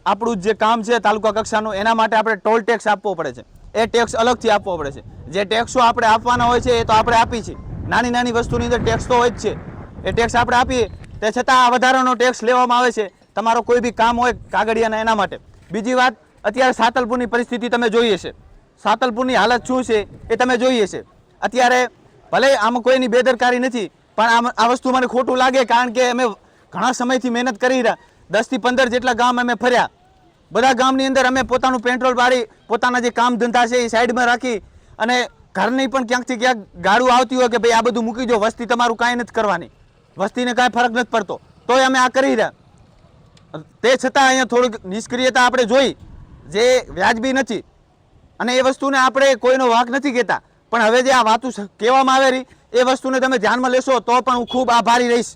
આપણું જે કામ છે તાલુકા કક્ષાનું એના માટે આપણે ટોલ ટેક્સ આપવો પડે છે. એ ટેક્સ અલગથી આપવો પડે છે. જે ટેક્સો આપણે આપવાના હોય છે એ તો આપણે આપી છીએ. નાની નાની વસ્તુની અંદર ટેક્સ તો હોય જ છે. એ ટેક્સ આપણે આપીએ તે છતાં આ વધારાનો ટેક્સ લેવામાં આવે છે તમારો કોઈ બી કામ હોય કાગળિયાના એના માટે. બીજી વાત, અત્યારે સાતલપુરની પરિસ્થિતિ તમે જોઈ હશે. સાતલપુરની હાલત શું છે એ તમે જોઈ હશે. અત્યારે ભલે આમાં કોઈની બેદરકારી નથી, પણ આ વસ્તુ મને ખોટું લાગે, કારણ કે અમે ઘણા સમયથી મહેનત કરી રહ્યા. 10 થી 15 જેટલા ગામ અમે ફર્યા. બધા ગામની અંદર અમે પોતાનું પેટ્રોલ બાળી પોતાના જે કામ ધંધા છે એ સાઈડમાં રાખી અને ઘરની પણ ક્યાંકથી ક્યાંક ગાડું આવતી હોય કે ભાઈ આ બધું મૂકી દો, વસ્તી તમારું કાંઈ નથી કરવાની, વસ્તીને કાંઈ ફરક નથી પડતો, તોય અમે આ કરી રહ્યા. તે છતાં અહીંયા થોડીક નિષ્ક્રિયતા આપણે જોઈ જે વ્યાજબી નથી. અને એ વસ્તુને આપણે કોઈનો વાંક નથી કહેતા, પણ હવે જે આ વાતો કહેવામાં આવેલી એ વસ્તુને તમે ધ્યાનમાં લેશો તો પણ હું ખૂબ આભારી રહીશ.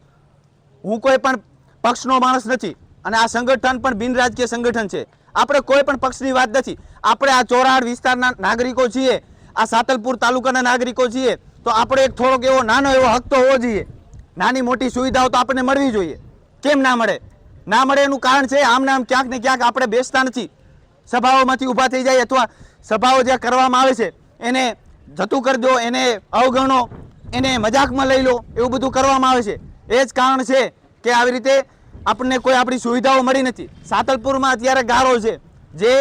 હું કોઈ પણ પક્ષનો માણસ નથી અને આ સંગઠન પણ બિનરાજકીય સંગઠન છે. આપણે કોઈ પણ પક્ષની વાત નથી. આપણે આ ચોરાડ વિસ્તારના નાગરિકો છીએ, આ સાતલપુર તાલુકાના નાગરિકો છીએ, તો આપણે એક થોડોક એવો નાનો એવો હક તો હોવો જોઈએ. નાની મોટી સુવિધાઓ તો આપણને મળવી જોઈએ. કેમ ના મળે? ના મળે એનું કારણ છે આમ નામ ક્યાંક ને ક્યાંક આપણે બેસતા નથી. સભાઓમાંથી ઊભા થઈ જાય અથવા સભાઓ જે કરવામાં આવે છે એને જતું કરી દો, એને અવગણો, એને મજાકમાં લઈ લો, એવું બધું કરવામાં આવે છે. એ જ કારણ છે કે આવી રીતે આપણને કોઈ આપણી સુવિધાઓ મળી નથી. સાતલપુરમાં અત્યારે ગારો છે, જે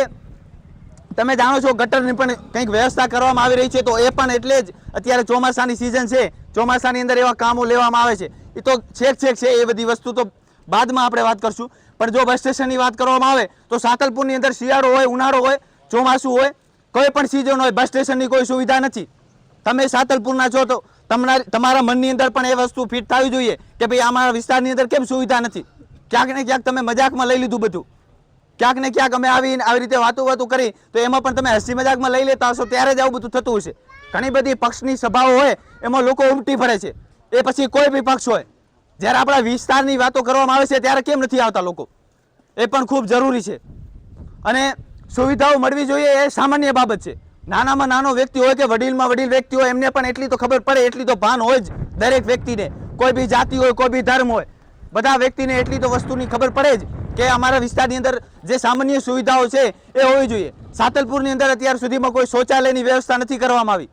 તમે જાણો છો ગટરની પણ કંઈક વ્યવસ્થા કરવામાં આવી રહી છે. તો એ પણ એટલે જ અત્યારે ચોમાસાની સિઝન છે, ચોમાસાની અંદર એવા કામો લેવામાં આવે છે. એ તો છેક છે, એ બધી વસ્તુ તો બાદમાં આપણે વાત કરશું. પણ જો બસ સ્ટેશનની વાત કરવામાં આવે તો સાતલપુરની અંદર શિયાળો હોય, ઉનાળો હોય, ચોમાસું હોય, કોઈ પણ સિઝન હોય, બસ સ્ટેશનની કોઈ સુવિધા નથી. તમે સાતલપુરના છો તો તમારા મનની અંદર પણ એ વસ્તુ ફિટ થવી જોઈએ કે ભાઈ અમારા વિસ્તારની અંદર કેમ સુવિધા નથી. ક્યાંક ને ક્યાંક તમે મજાકમાં લઈ લીધું બધું. ક્યાંક ને ક્યાંક અમે આવી રીતે વાતો કરી તો એમાં પણ તમે હસી મજાકમાં લઈ લેતા હશો, ત્યારે જ આવું બધું થતું હશે. ઘણી બધી પક્ષની સભાઓ હોય એમાં લોકો ઉમટી પડે છે. એ પછી કોઈ બી પક્ષ હોય, જ્યારે આપણા વિસ્તારની વાતો કરવામાં આવે છે ત્યારે કેમ નથી આવતા લોકો? એ પણ ખૂબ જરૂરી છે. અને સુવિધાઓ મળવી જોઈએ એ સામાન્ય બાબત છે. નાનામાં નાનો વ્યક્તિ હોય કે વડીલમાં વડીલ વ્યક્તિ હોય, એમને પણ એટલી તો ખબર પડે, એટલી તો ભાન હોય જ દરેક વ્યક્તિને. કોઈ બી જાતિ હોય, કોઈ બી ધર્મ હોય, બધા વ્યક્તિને એટલી તો વસ્તુની ખબર પડે જ કે અમારા વિસ્તારની અંદર જે સામાન્ય સુવિધાઓ છે એ હોવી જોઈએ. સાતલપુરની અંદર અત્યાર સુધીમાં કોઈ શૌચાલયની વ્યવસ્થા નથી કરવામાં આવી.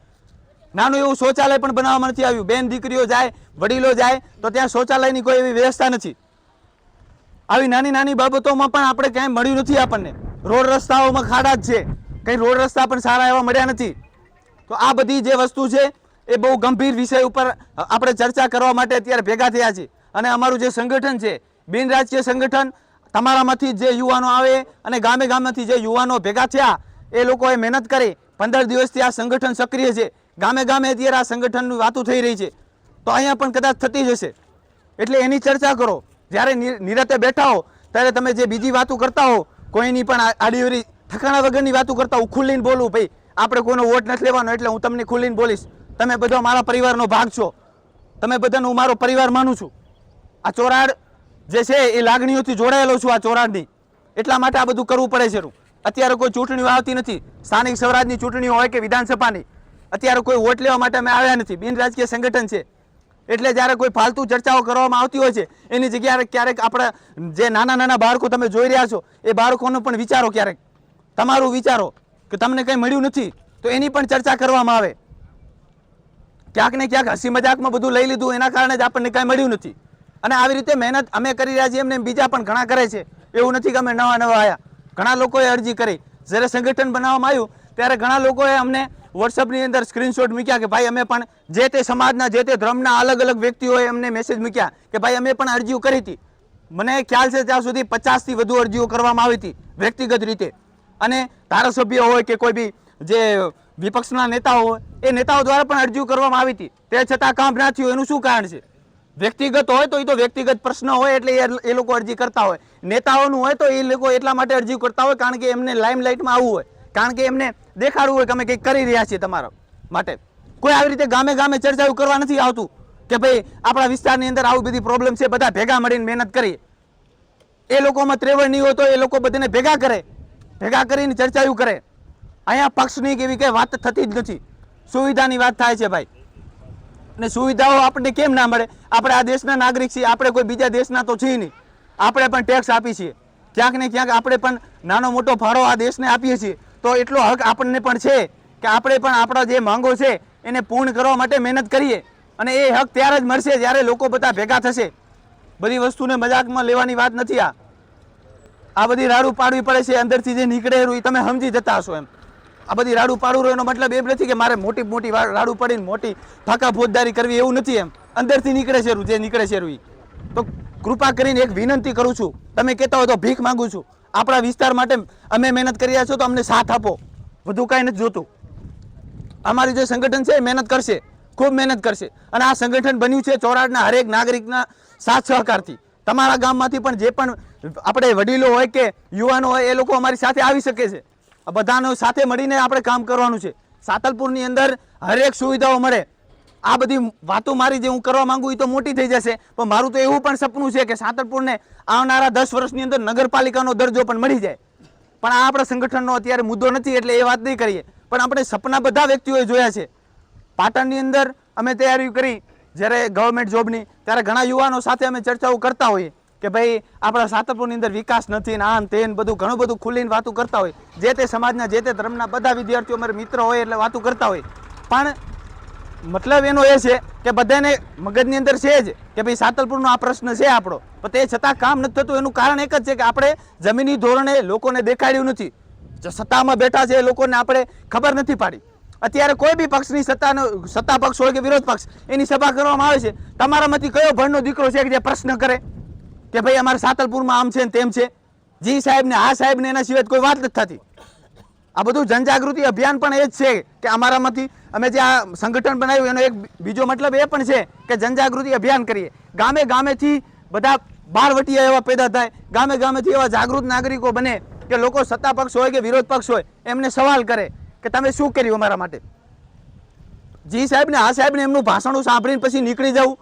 નાનું એવું શૌચાલય પણ બનાવવામાં નથી આવ્યું. બેન દીકરીઓ જાય, વડીલો જાય તો ત્યાં શૌચાલયની કોઈ એવી વ્યવસ્થા નથી. આવી નાની નાની બાબતોમાં પણ આપણે ક્યાંય મળ્યું નથી. આપણને રોડ રસ્તાઓમાં ખાડા જ છે, કંઈ રોડ રસ્તા પણ સારા એવા મળ્યા નથી. તો આ બધી જે વસ્તુ છે એ બહુ ગંભીર વિષય ઉપર આપણે ચર્ચા કરવા માટે અત્યારે ભેગા થયા છે. અને અમારું જે સંગઠન છે બિનરાજકીય સંગઠન, તમારામાંથી જે યુવાનો આવે અને ગામે ગામેથી જે યુવાનો ભેગા થયા એ લોકોએ મહેનત કરી. 15 દિવસથી આ સંગઠન સક્રિય છે. ગામે ગામે અત્યારે આ સંગઠનની વાતો થઈ રહી છે. તો અહીંયા પણ કદાચ થતી જ હશે. એટલે એની ચર્ચા કરો. જ્યારે નિરતે બેઠા હો ત્યારે તમે જે બીજી વાતો કરતા હો, કોઈની પણ આડીઅવળી ઠકાણા વગરની વાતો કરતા હું ખુલ્લીને બોલું, ભાઈ આપણે કોઈનો વોટ નથી લેવાનો એટલે હું તમને ખુલ્લીને બોલીશ. તમે બધા મારા પરિવારનો ભાગ છો, તમે બધાને હું મારો પરિવાર માનું છું. આ ચોરાડ જે છે એ લાગણીઓથી જોડાયેલો છું આ ચોરાડની, એટલા માટે આ બધું કરવું પડે છે. અત્યારે કોઈ ચૂંટણીઓ આવતી નથી, સ્થાનિક સ્વરાજની ચૂંટણીઓ હોય કે વિધાનસભાની. અત્યારે કોઈ વોટ લેવા માટે અમે આવ્યા નથી. બિનરાજકીય સંગઠન છે એટલે જ્યારે કોઈ ફાલતુ ચર્ચાઓ કરવામાં આવતી હોય છે એની જગ્યાએ ક્યારેક આપણા જે નાના નાના બાળકો તમે જોઈ રહ્યા છો એ બાળકોનો પણ વિચારો, ક્યારેક તમારું વિચારો કે તમને કંઈ મળ્યું નથી તો એની પણ ચર્ચા કરવામાં આવે. ક્યાંક ને ક્યાંક હસી મજાકમાં બધું લઈ લીધું એના કારણે જ આપણને કાંઈ મળ્યું નથી. અને આવી રીતે મહેનત અમે કરી રહ્યા છીએ, એમને બીજા પણ ઘણા કરે છે. એવું નથી કે અમે નવા આવ્યા. ઘણા લોકોએ અરજી કરી. જ્યારે સંગઠન બનાવવામાં આવ્યું ત્યારે ઘણા લોકોએ અમને વોટ્સઅપની અંદર સ્ક્રીનશોટ મૂક્યા કે ભાઈ અમે પણ જે તે સમાજના, જે તે ધર્મના અલગ અલગ વ્યક્તિઓએ અમને મેસેજ મૂક્યા કે ભાઈ અમે પણ અરજીઓ કરી હતી. મને ખ્યાલ છે ત્યાં સુધી 50થી વધુ અરજીઓ કરવામાં આવી હતી વ્યક્તિગત રીતે. અને ધારાસભ્ય હોય કે કોઈ બી જે વિપક્ષના નેતાઓ હોય એ નેતાઓ દ્વારા પણ અરજીઓ કરવામાં આવી હતી. તે છતાં કામ ના થયું. એનું શું કારણ છે? વ્યક્તિગત હોય તો એ તો વ્યક્તિગત પ્રશ્ન હોય એટલે એ લોકો અરજી કરતા હોય. નેતાઓનું હોય તો એ લોકો એટલા માટે અરજી કરતા હોય કારણ કે એમને લાઇમલાઇટમાં આવવું હોય, કારણ કે એમને દેખાડવું હોય કે અમે કંઈક કરી રહ્યા છીએ તમારા માટે. કોઈ આવી રીતે ગામે ગામે ચર્ચાઓ કરવા નથી આવતું કે ભાઈ આપણા વિસ્તારની અંદર આવી બધી પ્રોબ્લેમ છે, બધા ભેગા મળીને મહેનત કરીએ. એ લોકોમાં ત્રેવડ નહીં હોય તો એ લોકો બધાને ભેગા કરે, ભેગા કરીને ચર્ચાઓ કરે. અહીંયા પક્ષની કે એવી કંઈ વાત થતી જ નથી. સુવિધાની વાત થાય છે ભાઈ. અને સુવિધાઓ આપણને કેમ ના મળે? આપણે આ દેશના નાગરિક છીએ, આપણે કોઈ બીજા દેશના તો છીએ નહીં. આપણે પણ ટેક્સ આપી છીએ. ક્યાંક ને ક્યાંક આપણે પણ નાનો મોટો ફાળો આ દેશને આપીએ છીએ, તો એટલો હક આપણને પણ છે કે આપણે પણ આપણા જે માંગો છે એને પૂર્ણ કરવા માટે મહેનત કરીએ. અને એ હક ત્યારે જ મળશે જ્યારે લોકો બધા ભેગા થશે. બધી વસ્તુને મજાકમાં લેવાની વાત નથી. આ બધી રાડું પાડવી પડે છે, અંદરથી જે નીકળે એ તમે સમજી જતા હશો. એમ આ બધી રાડું પાડવું એનો મતલબ એમ નથી કે મારે મોટી મોટી રાડું પાડીને મોટી ફાકા ફોજદારી કરવી, એવું નથી. એમ અંદરથી નીકળે છે જે નીકળે છે. તો કૃપા કરીને એક વિનંતી કરું છું, તમે કહેતા હોય તો ભીખ માંગુ છું, આપણા વિસ્તાર માટે અમે મહેનત કરી રહ્યા છો તો અમને સાથ આપો. વધુ કાંઈ નથી જોતું. અમારી જે સંગઠન છે એ મહેનત કરશે, ખૂબ મહેનત કરશે. અને આ સંગઠન બન્યું છે ચોરાડના હરેક નાગરિકના સાથ સહકારથી. તમારા ગામમાંથી પણ જે પણ આપણે વડીલો હોય કે યુવાનો હોય એ લોકો અમારી સાથે આવી શકે છે. બધાનો સાથે મળીને આપણે કામ કરવાનું છે. સાતલપુરની અંદર હરેક સુવિધાઓ મળે. આ બધી વાતો મારી જે હું કરવા માંગુ એ તો મોટી થઈ જશે, પણ મારું તો એવું પણ સપનું છે કે સાતલપુરને આવનારા 10 વર્ષની અંદર નગરપાલિકાનો દરજ્જો પણ મળી જાય. પણ આ આપણા સંગઠનનો અત્યારે મુદ્દો નથી એટલે એ વાત નહીં કરીએ. પણ આપણે સપના બધા વ્યક્તિઓએ જોયા છે. પાટણની અંદર અમે તૈયારી કરી જ્યારે ગવર્મેન્ટ જોબની, ત્યારે ઘણા યુવાનો સાથે અમે ચર્ચાઓ કરતા હોઈએ કે ભાઈ આપણા સાતલપુરની અંદર વિકાસ નથી ને આમ તેન બધું ઘણું બધું ખુલ્લીને વાતો કરતા હોય. જે તે સમાજના જે તે ધર્મના બધા વિદ્યાર્થીઓ અમારે મિત્ર હોય એટલે વાતો કરતા હોય. પણ મતલબ એનો એ છે કે બધાને મગજની અંદર છે જ કે ભાઈ સાતલપુરનો આ પ્રશ્ન છે આપણો, પણ તે છતાં કામ નથી થતું. એનું કારણ એક જ છે કે આપણે જમીની ધોરણે લોકોને દેખાડ્યું નથી. સત્તામાં બેઠા છે એ લોકોને આપણે ખબર નથી પાડી. અત્યારે કોઈ બી પક્ષની સત્તા પક્ષ હોય કે વિરોધ પક્ષ, એની સભા કરવામાં આવે છે. તમારામાંથી કયો ભણનો દીકરો છે કે જે પ્રશ્ન કરે કે ભાઈ અમારે સાતલપુરમાં આમ છે ને તેમ છે? જી સાહેબ ને આ સાહેબ ને એના સિવાય કોઈ વાત નથી થતી. આ બધું જનજાગૃતિ અભિયાન પણ એ જ છે કે અમારામાંથી અમે જે આ સંગઠન બનાવ્યું એનો એક બીજો મતલબ એ પણ છે કે જનજાગૃતિ અભિયાન કરીએ. ગામે ગામેથી બધા બારવટીયા એવા પેદા થાય, ગામે ગામેથી એવા જાગૃત નાગરિકો બને કે લોકો સત્તા પક્ષ હોય કે વિરોધ પક્ષ હોય એમને સવાલ કરે કે તમે શું કર્યું અમારા માટે. જી સાહેબ ને આ સાહેબ ને એમનું ભાષણો સાંભળીને પછી નીકળી જવું,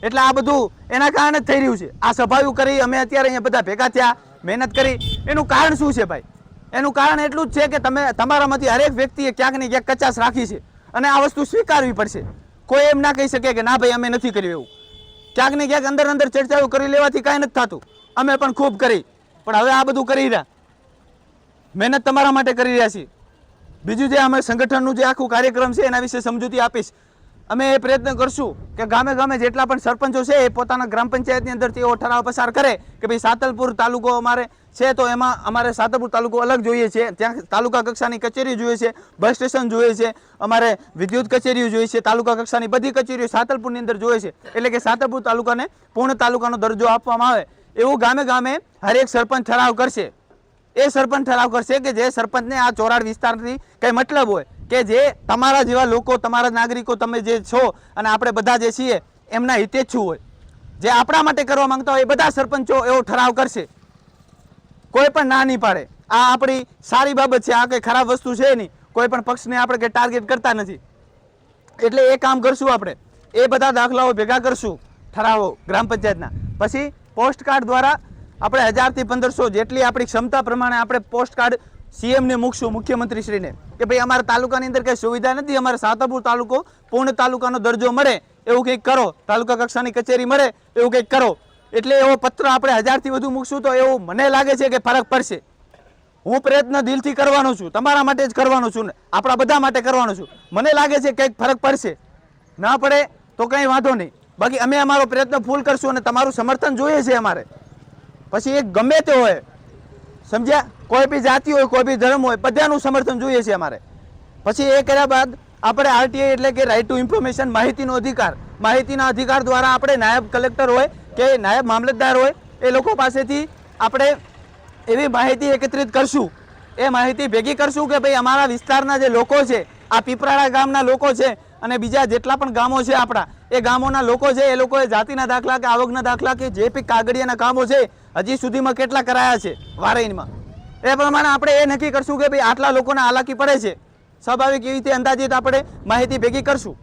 એટલે આ બધું એના કારણે જ થઈ રહ્યું છે. આ સભાઓ કરી અમે અત્યારે અહીંયા બધા ભેગા થયા, મહેનત કરી. એનું કારણ શું છે ભાઈ? એનું કારણ એટલું જ છે કે તમે તમારામાંથી હરેક વ્યક્તિએ ક્યાંક ને ક્યાંક કચાશ રાખી છે અને આ વસ્તુ સ્વીકારવી પડશે. કોઈ એમ ના કહી શકે કે ના ભાઈ અમે નથી કર્યું. એવું ક્યાંક ને ક્યાંક અંદર અંદર ચર્ચાઓ કરી લેવાથી કાંઈ નથી થતું. અમે પણ ખૂબ કરી, પણ હવે આ બધું કરી રહ્યા, મહેનત તમારા માટે કરી રહ્યા છીએ. બીજું જે અમે સંગઠનનું જે આખું કાર્યક્રમ છે એના વિશે સમજૂતી આપીશ. અમે એ પ્રયત્ન કરશું કે ગામે ગામે જેટલા પણ સરપંચો છે એ પોતાના ગ્રામ પંચાયતની અંદરથી એવો ઠરાવ પસાર કરે કે ભાઈ સાતલપુર તાલુકો અમારે છે તો એમાં અમારે સાતલપુર તાલુકો અલગ જોઈએ છે. ત્યાં તાલુકા કક્ષાની કચેરી જોઈએ છે, બસ સ્ટેશન જોઈએ છે, અમારે વિદ્યુત કચેરીઓ જોઈએ છે, તાલુકા કક્ષાની બધી કચેરીઓ સાતલપુરની અંદર જોઈએ છે. એટલે કે સાતલપુર તાલુકાને પૂર્ણ તાલુકાનો દરજ્જો આપવામાં આવે એવું ગામે ગામે હરેક સરપંચ ઠરાવ કરશે. એ સરપંચ ઠરાવ કરશે કે જે સરપંચને આ ચોરાડ વિસ્તારથી કંઈ મતલબ હોય કે જે તમારા જેવા લોકો, તમારા નાગરિકો તમે જે છો અને આપણે બધા જે છીએ એમના હિતેચ્છુ હોય, જે આપણા માટે કરવા માંગતા હોય એ બધા સરપંચો એવો ઠરાવ કરશે. કોઈ પણ ના નહીં પાડે. આ આપણી સારી બાબત છે, આ કંઈ ખરાબ વસ્તુ છે નહીં. કોઈ પણ પક્ષને આપણે કંઈ ટાર્ગેટ કરતા નથી. એટલે એ કામ કરશું આપણે. એ બધા દાખલાઓ ભેગા કરશું, ઠરાવો ગ્રામ પંચાયતના. પછી પોસ્ટકાર્ડ દ્વારા આપણે 1000 થી 1500 જેટલી આપણી ક્ષમતા પ્રમાણે આપણે પોસ્ટકાર્ડ સીએમને મૂકશું, મુખ્યમંત્રીશ્રીને, કે ભાઈ અમારા તાલુકાની અંદર કંઈ સુવિધા નથી, અમારે સાતલપુર તાલુકો પૂર્ણ તાલુકાનો દરજ્જો મળે એવું કંઈક કરો, તાલુકા કક્ષાની કચેરી મળે એવું કંઈક કરો. એટલે એવો પત્ર આપણે 1000 થી વધુ મૂકશું તો એવું મને લાગે છે કે ફરક પડશે. હું પ્રયત્ન દિલથી કરવાનો છું, તમારા માટે જ કરવાનો છું ને આપણા બધા માટે કરવાનો છું. મને લાગે છે કંઈક ફરક પડશે. ના પડે તો કંઈ વાંધો નહીં, બાકી અમે અમારો પ્રયત્ન ફૂલ કરશું અને તમારું સમર્થન જોઈએ છે અમારે. પછી એક ગમે તે હોય, સમજ્યા, કોઈ બી જાતિ હોય, કોઈ બી ધર્મ હોય, બધાનું સમર્થન જોઈએ છે અમારે. પછી એ કર્યા બાદ આપણે આરટીઆઈ એટલે કે રાઇટ ટુ ઇન્ફોર્મેશન, માહિતીનો અધિકાર, માહિતીના અધિકાર દ્વારા આપણે નાયબ કલેક્ટર હોય કે નાયબ મામલતદાર હોય એ લોકો પાસેથી આપણે એવી માહિતી એકત્રિત કરશું. એ માહિતી ભેગી કરશું કે ભાઈ અમારા વિસ્તારના જે લોકો છે, આ પીપરાળા ગામના લોકો છે અને બીજા જેટલા પણ ગામો છે આપણા, એ ગામોના લોકો છે, એ લોકોએ જાતિના દાખલા કે આવકના દાખલા કે જે બી કાગળિયાના કામો છે હજી સુધીમાં કેટલા કરાયા છે વારઈમાં, એ પ્રમાણે આપણે એ નક્કી કરશું કે ભાઈ આટલા લોકોને હાલાકી પડે છે. સ્વાભાવિક એવી રીતે અંદાજિત આપણે માહિતી ભેગી કરશું.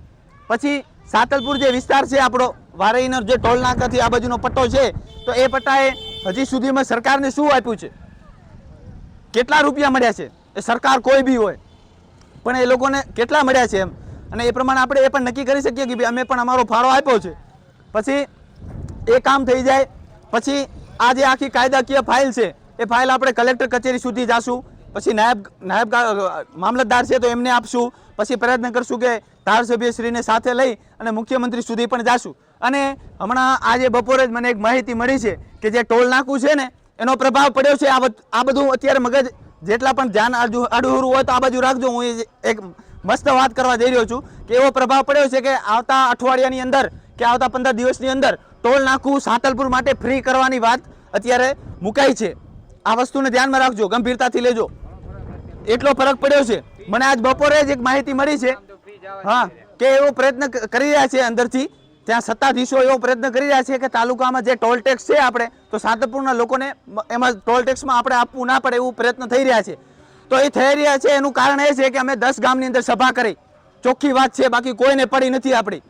પછી સાતલપુર જે વિસ્તાર છે આપણો, વારઈનો જે ટોલ નાકાથી આ બાજુનો પટ્ટો છે, તો એ પટ્ટાએ હજી સુધીમાં સરકારને શું આપ્યું છે, કેટલા રૂપિયા મળ્યા છે, એ સરકાર કોઈ બી હોય પણ એ લોકોને કેટલા મળ્યા છે એમ, અને એ પ્રમાણે આપણે એ પણ નક્કી કરી શકીએ કે ભાઈ અમે પણ અમારો ફાળો આપ્યો છે. પછી એ કામ થઈ જાય પછી આ જે આખી કાયદાકીય ફાઇલ છે એ ફાઇલ આપણે કલેક્ટર કચેરી સુધી જાશું, પછી નાયબ મામલતદાર છે તો એમને આપશું, પછી પ્રયત્ન કરશું કે ધારાસભ્યશ્રીને સાથે લઈ અને મુખ્યમંત્રી સુધી પણ જાશું. અને હમણાં આજે બપોરે જ મને એક માહિતી મળી છે કે જે ટોલ નાકું છે ને એનો પ્રભાવ પડ્યો છે. આ બધું અત્યારે મગજ જેટલા પણ ધ્યાન આડુહરું હોય તો આ બાજુ રાખજો. હું એક મસ્ત વાત કરવા જઈ રહ્યો છું કે એવો પ્રભાવ પડ્યો છે કે આવતા અઠવાડિયાની અંદર કે આવતા 15 દિવસની અંદર ટોલ નાકું સાતલપુર માટે ફ્રી કરવાની વાત અત્યારે મુકાઈ છે. આ વસ્તુને ધ્યાનમાં રાખજો, ગંભીરતાથી લેજો. એટલો ફરક પડ્યો છે. મને આજ બપોરે જ એક માહિતી મળી છે હા કે એવો પ્રયત્ન કરી રહ્યા છે અંદરથી, ત્યાં સત્તાધીશો એવો પ્રયત્ન કરી રહ્યા છે કે તાલુકામાં જે ટોલ ટેક્સ છે આપણે તો સાતલપુરના લોકોને એમાં ટોલ ટેક્સમાં આપણે આપવું ના પડે એવું પ્રયત્ન થઈ રહ્યા છે. તો એ થઈ રહ્યા છે એનું કારણ એ છે કે અમે 10 ગામની અંદર સભા કરી, ચોખ્ખી વાત છે, બાકી કોઈને પડી નથી આપણી.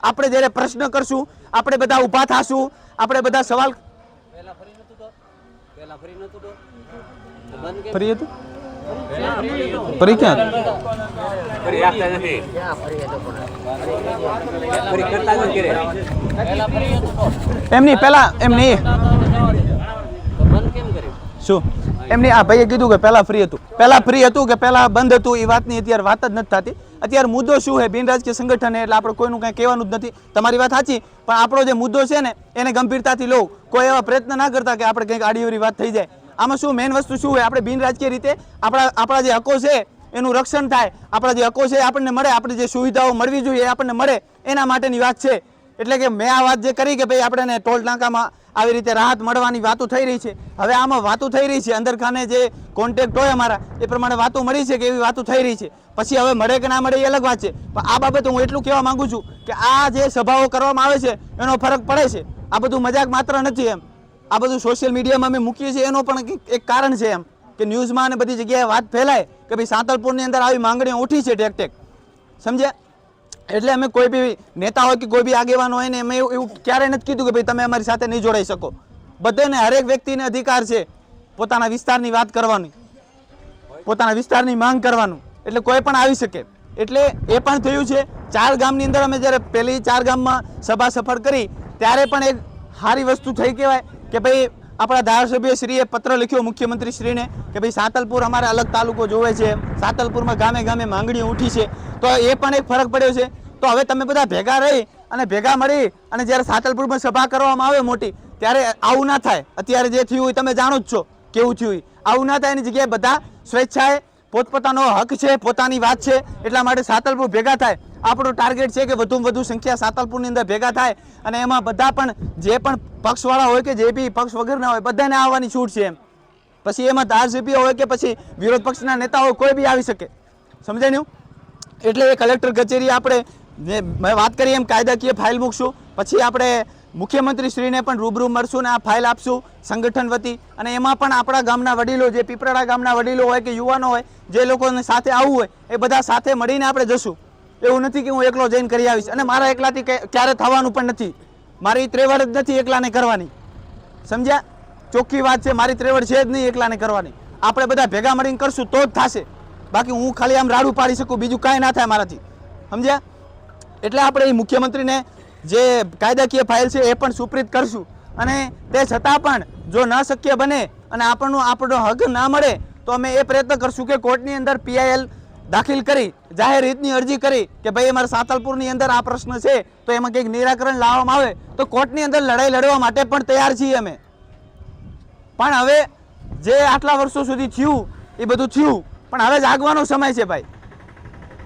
આપણે જ્યારે પ્રશ્ન કરશું આપણે બધા ઊભા થશું, આપણે બધા સવાલ ફરી હતું ફરી ક્યાં એમની પેલા એમની શું એમની આ ભાઈએ કીધું કે પહેલા ફ્રી હતું કે પહેલા બંધ હતું, એ વાતની અત્યારે વાત જ નથી થતી. અત્યારે મુદ્દો શું છે, બિનરાજકીય સંગઠન એટલે આપણે કોઈનું કંઈ કહેવાનું જ નથી. તમારી વાત સાચી, પણ આપણો જે મુદ્દો છે ને એને ગંભીરતાથી લો. કોઈ એવા પ્રયત્ન ના કરતા કે આપણે કંઈક આડીઅવળી વાત થઈ જાય. આમાં શું મેઇન વસ્તુ શું હોય, આપણે બિનરાજકીય રીતે આપણા જે હકો છે એનું રક્ષણ થાય, આપણા જે હકો છે આપણને મળે, આપણે જે સુવિધાઓ મળવી જોઈએ એ આપણને મળે, એના માટેની વાત છે. એટલે કે મેં આ વાત જે કરી કે ભાઈ આપણે ટોલ નાકામાં આવી રીતે રાહત મળવાની વાતો થઈ રહી છે. હવે આમાં વાતો થઈ રહી છે, અંદરખાને જે કોન્ટેક્ટ હોય અમારા એ પ્રમાણે વાતો મળી છે કે એવી વાતો થઈ રહી છે. પછી હવે મળે કે ના મળે એ અલગ વાત છે. પણ આ બાબતે હું એટલું કહેવા માંગુ છું કે આ જે સભાઓ કરવામાં આવે છે એનો ફરક પડે છે. આ બધું મજાક માત્ર નથી એમ. આ બધું સોશિયલ મીડિયામાં અમે મૂકીએ છીએ એનો પણ એક કારણ છે એમ કે ન્યૂઝમાં અને બધી જગ્યાએ વાત ફેલાય કે ભાઈ સાંતલપુરની અંદર આવી માંગણીઓ ઉઠી છે ટેક સમજ્યા. એટલે અમે કોઈ બી નેતા હોય કે કોઈ બી આગેવાન હોય ને અમે એવું ક્યારેય નથી કીધું કે ભાઈ તમે અમારી સાથે નહીં જોડાઈ શકો. બધાને હરેક વ્યક્તિને અધિકાર છે પોતાના વિસ્તારની વાત કરવાની, પોતાના વિસ્તારની માંગ કરવાનું, એટલે કોઈ પણ આવી શકે. એટલે એ પણ થયું છે. 4 ગામની અંદર અમે જ્યારે પહેલી 4 ગામમાં સભા સફળ કરી ત્યારે પણ એક સારી વસ્તુ થઈ કહેવાય કે ભાઈ આપણા ધારાસભ્યશ્રીએ પત્ર લખ્યો મુખ્યમંત્રીશ્રીને કે ભાઈ સાતલપુર અમારે અલગ તાલુકો જોવે છે, સાતલપુરમાં ગામે ગામે માંગણીઓ ઉઠી છે. તો એ પણ એક ફરક પડ્યો છે. તો હવે તમે બધા ભેગા રહી અને ભેગા મળી અને જ્યારે સાતલપુરમાં સભા કરવામાં આવે મોટી ત્યારે આવું ના થાય. અત્યારે જે થયું હોય તમે જાણો જ છો કેવું થયું. આવું ના થાય એની જગ્યાએ બધા સ્વેચ્છાએ પોતપોતાનો હક છે, પોતાની વાત છે, એટલા માટે સાતલપુર ભેગા થાય. આપણો ટાર્ગેટ છે કે વધુમાં વધુ સંખ્યા સાતલપુરની અંદર ભેગા થાય અને એમાં બધા પણ જે પણ પક્ષવાળા હોય કે જે બી પક્ષ વગરના હોય બધાને આવવાની છૂટ છે એમ. પછી એમાં ધારાસભ્ય હોય કે પછી વિરોધ પક્ષના નેતા હોય કોઈ બી આવી શકે, સમજાય ને. એટલે એ કલેક્ટર કચેરી આપણે મેં વાત કરી એમ કાયદાકીય ફાઇલ મૂકશું, પછી આપણે મુખ્યમંત્રીશ્રીને પણ રૂબરૂ મળશું ને આ ફાઇલ આપશું સંગઠન વતી. અને એમાં પણ આપણા ગામના વડીલો, જે પીપળાડા ગામના વડીલો હોય કે યુવાનો હોય, જે લોકોને સાથે આવવું હોય એ બધા સાથે મળીને આપણે જશું. એવું નથી કે હું એકલો જઈને કરી આવીશ, અને મારા એકલાથી ક્યારે થવાનું પણ નથી. મારી ત્રેવડ જ નથી એકલાને કરવાની, સમજ્યા. ચોખ્ખી વાત છે, મારી ત્રેવડ છે જ નહીં એકલાને કરવાની. આપણે બધા ભેગા મળીને કરશું તો જ થશે, બાકી હું ખાલી આમ રાડું પાડી શકું, બીજું કાંઈ ના થાય મારાથી, સમજ્યા. એટલે આપણે એ મુખ્યમંત્રીને જે કાયદાકીય ફાઇલ છે એ પણ સુપ્રીત કરશું. અને તે છતાં પણ જો ન શક્ય બને અને આપણો હક ના મળે તો અમે એ પ્રયત્ન કરશું કે કોર્ટની અંદર PIL દાખલ કરી, જાહેર હિતની અરજી કરી કે ભાઈ અમારા સાતલપુરની અંદર આ પ્રશ્ન છે તો એમાં કંઈક નિરાકરણ લાવવામાં આવે તો કોર્ટની અંદર લડાઈ લડવા માટે પણ તૈયાર છીએ અમે. પણ હવે જે આટલા વર્ષો સુધી થયું એ બધું થયું, પણ હવે જાગવાનો સમય છે ભાઈ.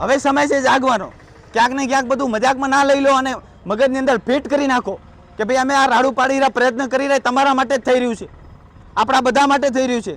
હવે સમય છે જાગવાનો. ક્યાંક ને ક્યાંક બધું મજાકમાં ના લઈ લો અને મગજની અંદર ફિટ કરી નાખો કે ભાઈ અમે આ રાડું પાડી રહ્યા, પ્રયત્ન કરી રહ્યા, તમારા માટે જ થઈ રહ્યું છે, આપણા બધા માટે થઈ રહ્યું છે.